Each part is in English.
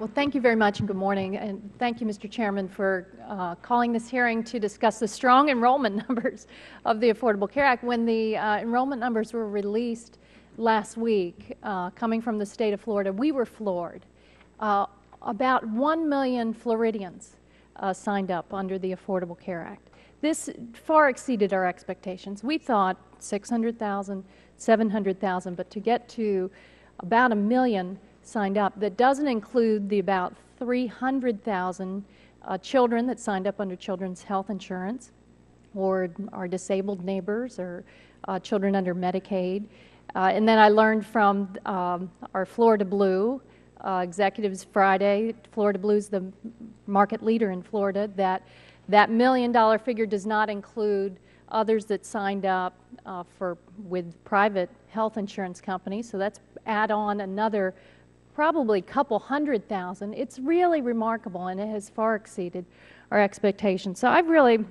Well, thank you very much and good morning. And thank you, Mr. Chairman, for calling this hearing to discuss the strong enrollment numbers of the Affordable Care Act. When the enrollment numbers were released last week, coming from the state of Florida, we were floored. About 1 million Floridians signed up under the Affordable Care Act. This far exceeded our expectations. We thought 600,000, 700,000, but to get to about 1 million signed up, that doesn't include the about 300,000 children that signed up under children's health insurance, or our disabled neighbors, or children under Medicaid. And then I learned from our Florida Blue executives Friday, Florida Blue is the market leader in Florida, that that $1 million figure does not include others that signed up with private health insurance companies. So that's add on another probably a couple 100,000. It's really remarkable, and it has far exceeded our expectations. So I've really,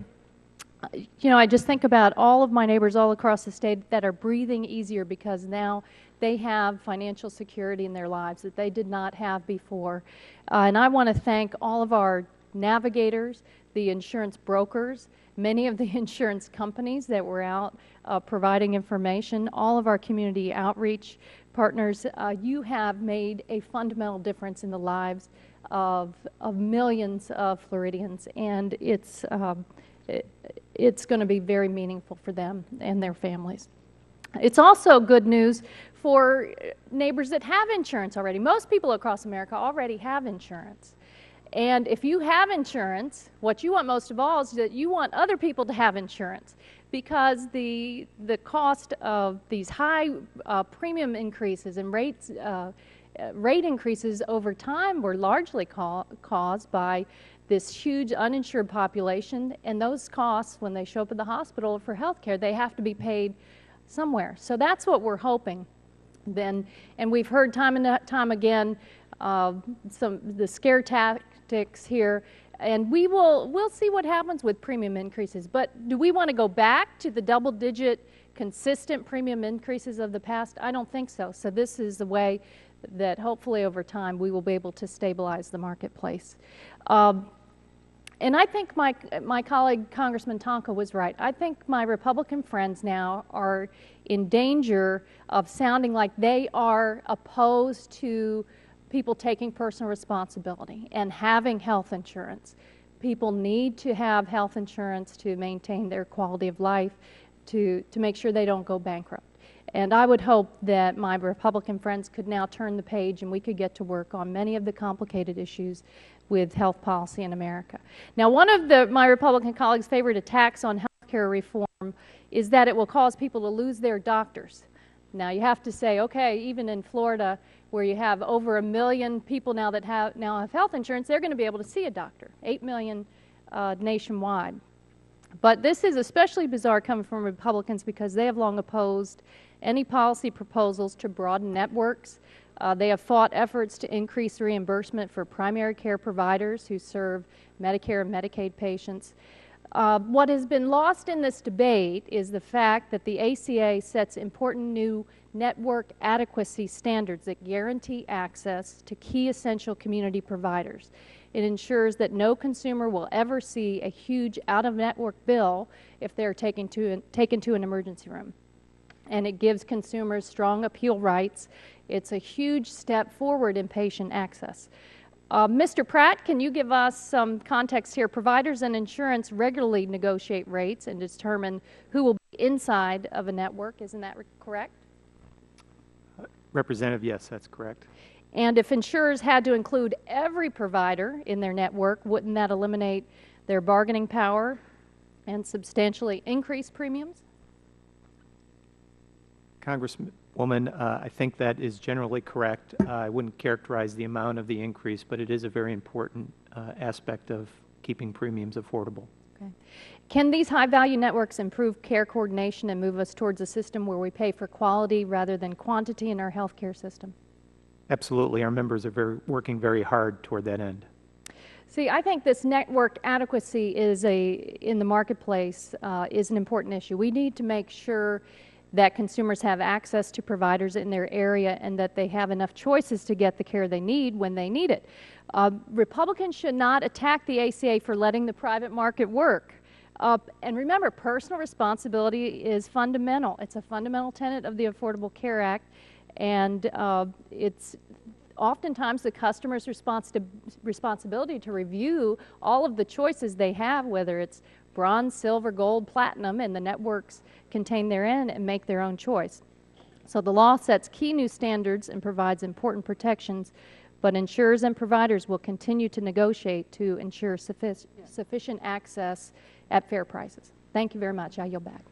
I just think about all of my neighbors all across the state that are breathing easier because now they have financial security in their lives that they did not have before. And I want to thank all of our navigators, the insurance brokers, many of the insurance companies that were out providing information, all of our community outreach partners. You have made a fundamental difference in the lives of millions of Floridians, and it's going to be very meaningful for them and their families. It's also good news for neighbors that have insurance already. Most people across America already have insurance. And if you have insurance, what you want most of all is that you want other people to have insurance, because the cost of these high premium increases and rate increases over time were largely caused by this huge uninsured population, and those costs, when they show up at the hospital for health care, they have to be paid somewhere. So that's what we're hoping then. And we've heard time and time again the scare tactics here, and we'll see what happens with premium increases. But do we want to go back to the double-digit consistent premium increases of the past? I don't think so. So this is the way that hopefully over time we will be able to stabilize the marketplace. And I think my colleague Congressman Tonka was right. I think my Republican friends now are in danger of sounding like they are opposed to people taking personal responsibility and having health insurance. People need to have health insurance to maintain their quality of life, to make sure they don't go bankrupt. And I would hope that my Republican friends could now turn the page and we could get to work on many of the complicated issues with health policy in America. Now, one of my Republican colleagues' favorite attacks on health care reform is that it will cause people to lose their doctors. Now, you have to say, okay, even in Florida, where you have over 1 million people now that have health insurance, they're going to be able to see a doctor, 8 million nationwide. But this is especially bizarre coming from Republicans because they have long opposed any policy proposals to broaden networks. They have fought efforts to increase reimbursement for primary care providers who serve Medicare and Medicaid patients. What has been lost in this debate is the fact that the ACA sets important new network adequacy standards that guarantee access to key essential community providers. It ensures that no consumer will ever see a huge out-of-network bill if they're taken to an emergency room. And it gives consumers strong appeal rights. It's a huge step forward in patient access. Mr. Pratt, can you give us some context here? Providers and insurance regularly negotiate rates and determine who will be inside of a network. Isn't that correct? Representative, yes, that's correct. And if insurers had to include every provider in their network, wouldn't that eliminate their bargaining power and increase premiums? Congresswoman, I think that is generally correct. I wouldn't characterize the amount of the increase, but it is a very important aspect of keeping premiums affordable. Okay. Can these high-value networks improve care coordination and move us towards a system where we pay for quality rather than quantity in our health care system? Absolutely. Our members are working very hard toward that end. See, I think this network adequacy in the marketplace is an important issue. We need to make sure that consumers have access to providers in their area and that they have enough choices to get the care they need when they need it. Republicans should not attack the ACA for letting the private market work. And remember, personal responsibility is fundamental. It's a fundamental tenet of the Affordable Care Act, and it's oftentimes the customer's responsibility to review all of the choices they have, whether it's bronze, silver, gold, platinum, and the networks contained therein, and make their own choice. So the law sets key new standards and provides important protections, but insurers and providers will continue to negotiate to ensure sufficient access at fair prices. Thank you very much. I yield back.